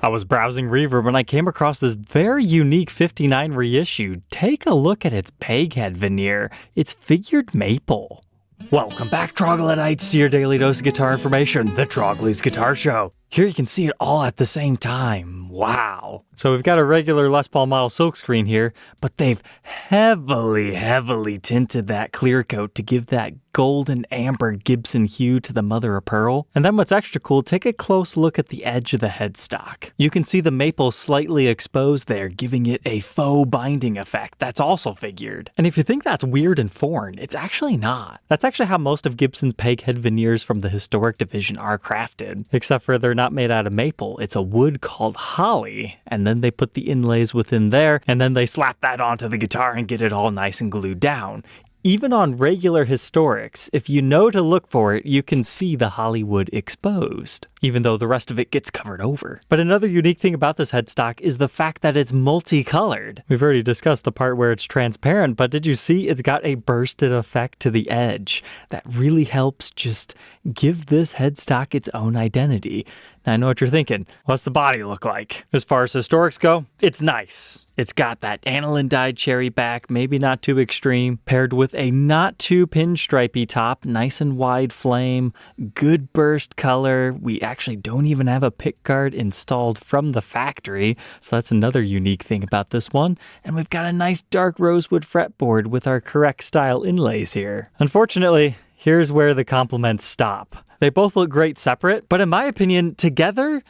I was browsing Reverb when I came across this very unique 59 reissue. Take a look at its peghead veneer. It's figured maple. Welcome back, Troglodytes, to your daily dose of guitar information, the Trogly's Guitar Show. Here you can see it all at the same time. Wow. So we've got a regular Les Paul model silkscreen here, but they've heavily tinted that clear coat to give that golden amber Gibson hue to the mother of pearl. And then what's extra cool, take a close look at the edge of the headstock. You can see the maple slightly exposed there, giving it a faux binding effect that's also figured. And if you think that's weird and foreign, it's actually not. That's actually how most of Gibson's peghead veneers from the historic division are crafted, except for they're not made out of maple. It's a wood called holly, and then they put the inlays within there, and then they slap that onto the guitar and get it all nice and glued down. Even on regular historics, if you know to look for it, you can see the Hollywood exposed, even though the rest of it gets covered over. But another unique thing about this headstock is the fact that it's multicolored. We've already discussed the part where it's transparent, but did you see it's got a bursted effect to the edge? That really helps just give this headstock its own identity. Now, I know what you're thinking. What's the body look like? As far as historics go, it's nice. It's got that aniline dyed cherry back, maybe not too extreme, paired with a not too pinstripey top, nice and wide flame, good burst color. We actually don't even have a pickguard installed from the factory, so that's another unique thing about this one. And we've got a nice dark rosewood fretboard with our correct style inlays here. Unfortunately, here's where the compliments stop. They both look great separate, but in my opinion, together,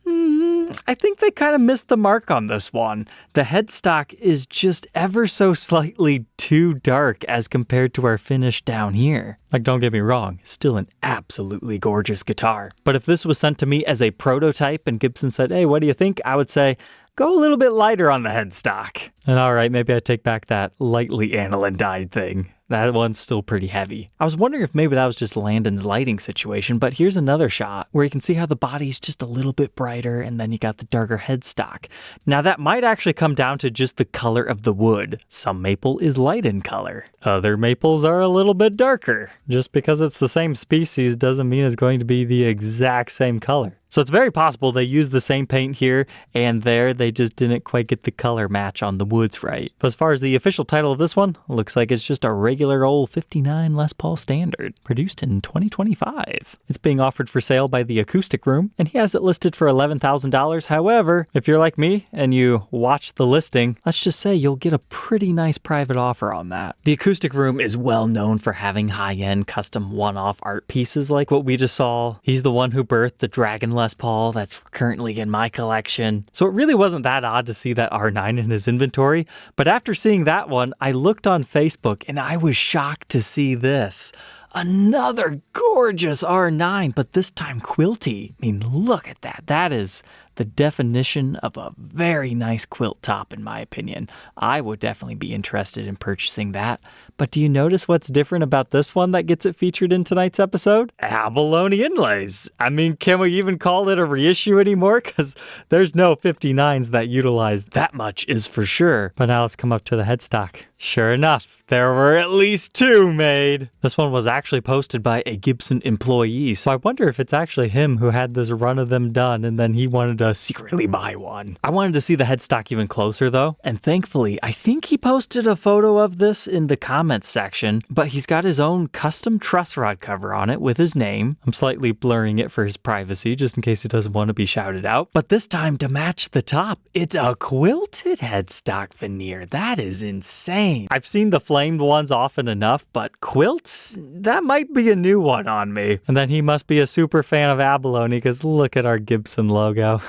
I think they kind of missed the mark on this one. The headstock is just ever so slightly too dark as compared to our finish down here. Like, don't get me wrong, still an absolutely gorgeous guitar. But if this was sent to me as a prototype and Gibson said, hey, what do you think? I would say, go a little bit lighter on the headstock. And all right, maybe I take back that lightly aniline dyed thing. That one's still pretty heavy. I was wondering if maybe that was just Landon's lighting situation, but here's another shot where you can see how the body's just a little bit brighter and then you got the darker headstock. Now that might actually come down to just the color of the wood. Some maple is light in color. Other maples are a little bit darker. Just because it's the same species doesn't mean it's going to be the exact same color. So it's very possible they used the same paint here and there, they just didn't quite get the color match on the woods right. But as far as the official title of this one, looks like it's just a regular old 59 Les Paul Standard, produced in 2025. It's being offered for sale by the Acoustic Room, and he has it listed for $11,000. However, if you're like me and you watch the listing, let's just say you'll get a pretty nice private offer on that. The Acoustic Room is well known for having high-end custom one-off art pieces like what we just saw. He's the one who birthed the Dragon Les Paul that's currently in my collection. So it really wasn't that odd to see that R9 in his inventory, but after seeing that one, I looked on Facebook and I was shocked to see this. Another gorgeous R9, but this time quilty. I mean, look at that. That is the definition of a very nice quilt top, in my opinion. I would definitely be interested in purchasing that. But do you notice what's different about this one that gets it featured in tonight's episode? Abalone inlays. I mean, can we even call it a reissue anymore? Because there's no 59s that utilize that much, is for sure. But now let's come up to the headstock. Sure enough, there were at least two made. This one was actually posted by a Gibson employee, so I wonder if it's actually him who had this run of them done and then he wanted to secretly buy one. I wanted to see the headstock even closer though, and thankfully, I think he posted a photo of this in the comments section, but he's got his own custom truss rod cover on it with his name. I'm slightly blurring it for his privacy, just in case he doesn't want to be shouted out. But this time, to match the top, it's a quilted headstock veneer. That is insane. I've seen the flamed ones often enough, but quilts? That might be a new one on me. And then he must be a super fan of abalone, because look at our Gibson logo.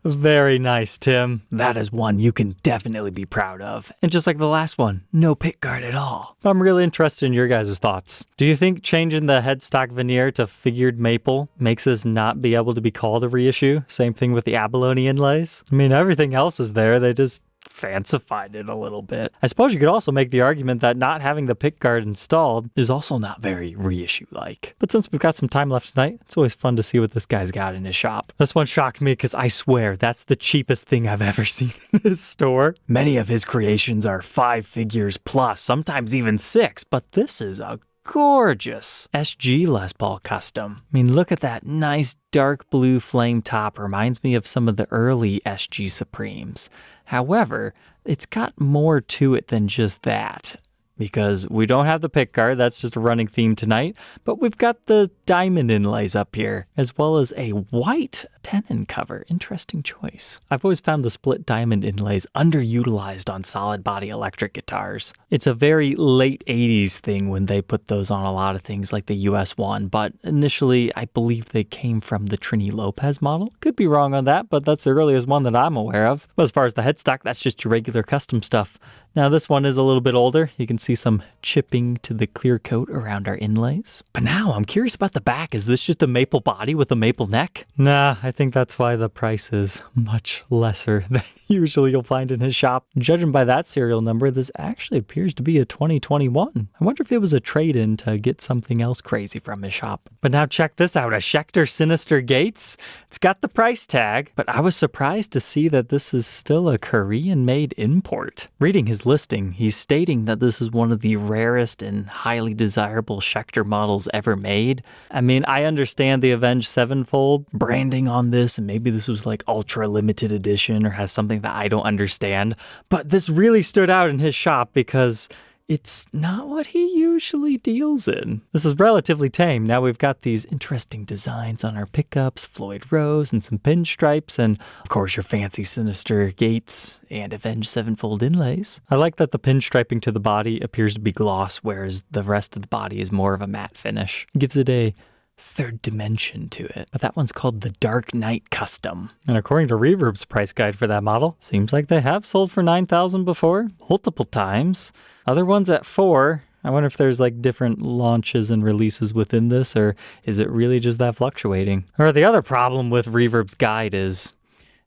Very nice, Tim. That is one you can definitely be proud of. And just like the last one, no pickguard at all. I'm really interested in your guys' thoughts. Do you think changing the headstock veneer to figured maple makes this not be able to be called a reissue? Same thing with the abalone inlays. I mean, everything else is there. They just fancified it a little bit. I suppose you could also make the argument that not having the pickguard installed is also not very reissue-like. But since we've got some time left tonight, it's always fun to see what this guy's got in his shop. This one shocked me because I swear that's the cheapest thing I've ever seen in his store. Many of his creations are 5 figures plus, sometimes even 6, but this is a gorgeous SG Les Paul Custom. I mean, look at that nice dark blue flame top. Reminds me of some of the early SG Supremes. However, it's got more to it than just that. Because we don't have the pickguard, that's just a running theme tonight, but we've got the diamond inlays up here, as well as a white tenon cover. Interesting choice. I've always found the split diamond inlays underutilized on solid body electric guitars. It's a very late 80s thing when they put those on a lot of things like the US one, but initially I believe they came from the Trini Lopez model. Could be wrong on that, but that's the earliest one that I'm aware of. But as far as the headstock, that's just your regular custom stuff. Now this one is a little bit older. You can see some chipping to the clear coat around our inlays. But now I'm curious about the back. Is this just a maple body with a maple neck? Nah, I think that's why the price is much lesser than usually you'll find in his shop. Judging by that serial number, this actually appears to be a 2021. I wonder if it was a trade-in to get something else crazy from his shop. But now check this out, a Schecter Synyster Gates. It's got the price tag, but I was surprised to see that this is still a Korean-made import. Reading his listing, he's stating that this is one of the rarest and highly desirable Schecter models ever made. I mean, I understand the Avenged Sevenfold branding on this, and maybe this was like ultra limited edition or has something that I don't understand, but this really stood out in his shop because it's not what he usually deals in. This is relatively tame. Now we've got these interesting designs on our pickups, Floyd Rose, and some pinstripes, and of course your fancy Synyster Gates and Avenged Sevenfold inlays. I like that the pinstriping to the body appears to be gloss, whereas the rest of the body is more of a matte finish. It gives it a third dimension to it. But that one's called the Dark Knight Custom. And according to Reverb's price guide for that model, seems like they have sold for $9,000 before, multiple times. Other ones at $4,000. I wonder if there's like different launches and releases within this, or is it really just that fluctuating? Or the other problem with Reverb's guide is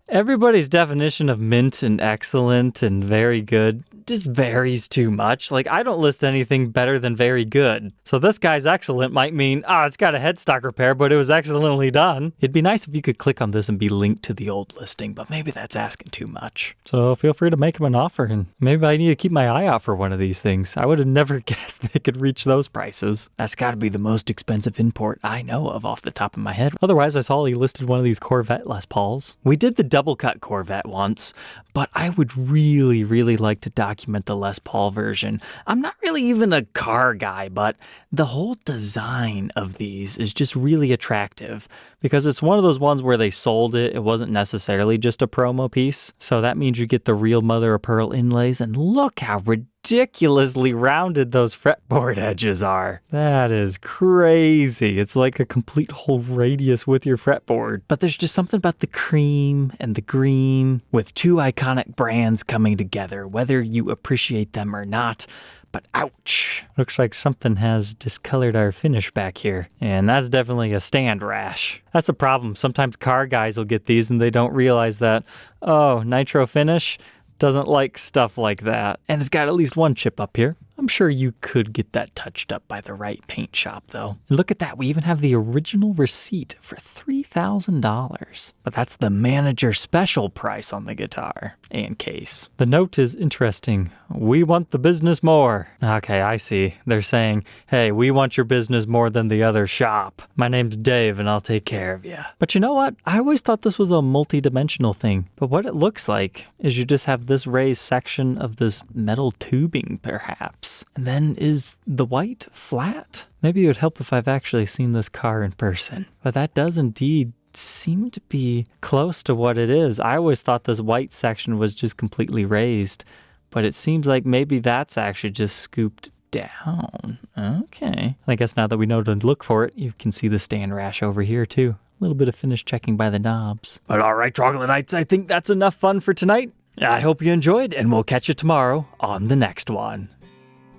everybody's definition of mint and excellent and very good just varies too much. Like, I don't list anything better than very good. So this guy's excellent might mean, it's got a headstock repair, but it was excellently done. It'd be nice if you could click on this and be linked to the old listing, but maybe that's asking too much. So feel free to make him an offer, and maybe I need to keep my eye out for one of these things. I would have never guessed they could reach those prices. That's got to be the most expensive import I know of off the top of my head. Otherwise, I saw he listed one of these Corvette Les Pauls. We did the double cut Corvette once, but I would really, really like to document the Les Paul version. I'm not really even a car guy, but the whole design of these is just really attractive because it's one of those ones where they sold it. It wasn't necessarily just a promo piece. So that means you get the real mother of pearl inlays, and look how ridiculously rounded those fretboard edges are. That is crazy. It's like a complete whole radius with your fretboard. But there's just something about the cream and the green with two iconic brands coming together, whether you appreciate them or not. But ouch, looks like something has discolored our finish back here. And that's definitely a stand rash. That's a problem. Sometimes car guys will get these and they don't realize that, nitro finish doesn't like stuff like that. And it's got at least one chip up here. I'm sure you could get that touched up by the right paint shop, though. And look at that. We even have the original receipt for $3,000. But that's the manager special price on the guitar and case. The note is interesting. We want the business more. Okay, I see. They're saying, hey, we want your business more than the other shop. My name's Dave and I'll take care of you. But you know what? I always thought this was a multi-dimensional thing. But what it looks like is you just have this raised section of this metal tubing, perhaps. And then is the white flat? Maybe it would help if I've actually seen this car in person. But that does indeed seem to be close to what it is. I always thought this white section was just completely raised, but it seems like maybe that's actually just scooped down. Okay. I guess now that we know to look for it, you can see the stand rash over here too. A little bit of finish checking by the knobs. But all right, Troglodytes, I think that's enough fun for tonight. I hope you enjoyed, and we'll catch you tomorrow on the next one.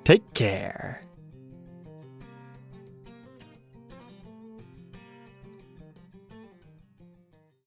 Take care.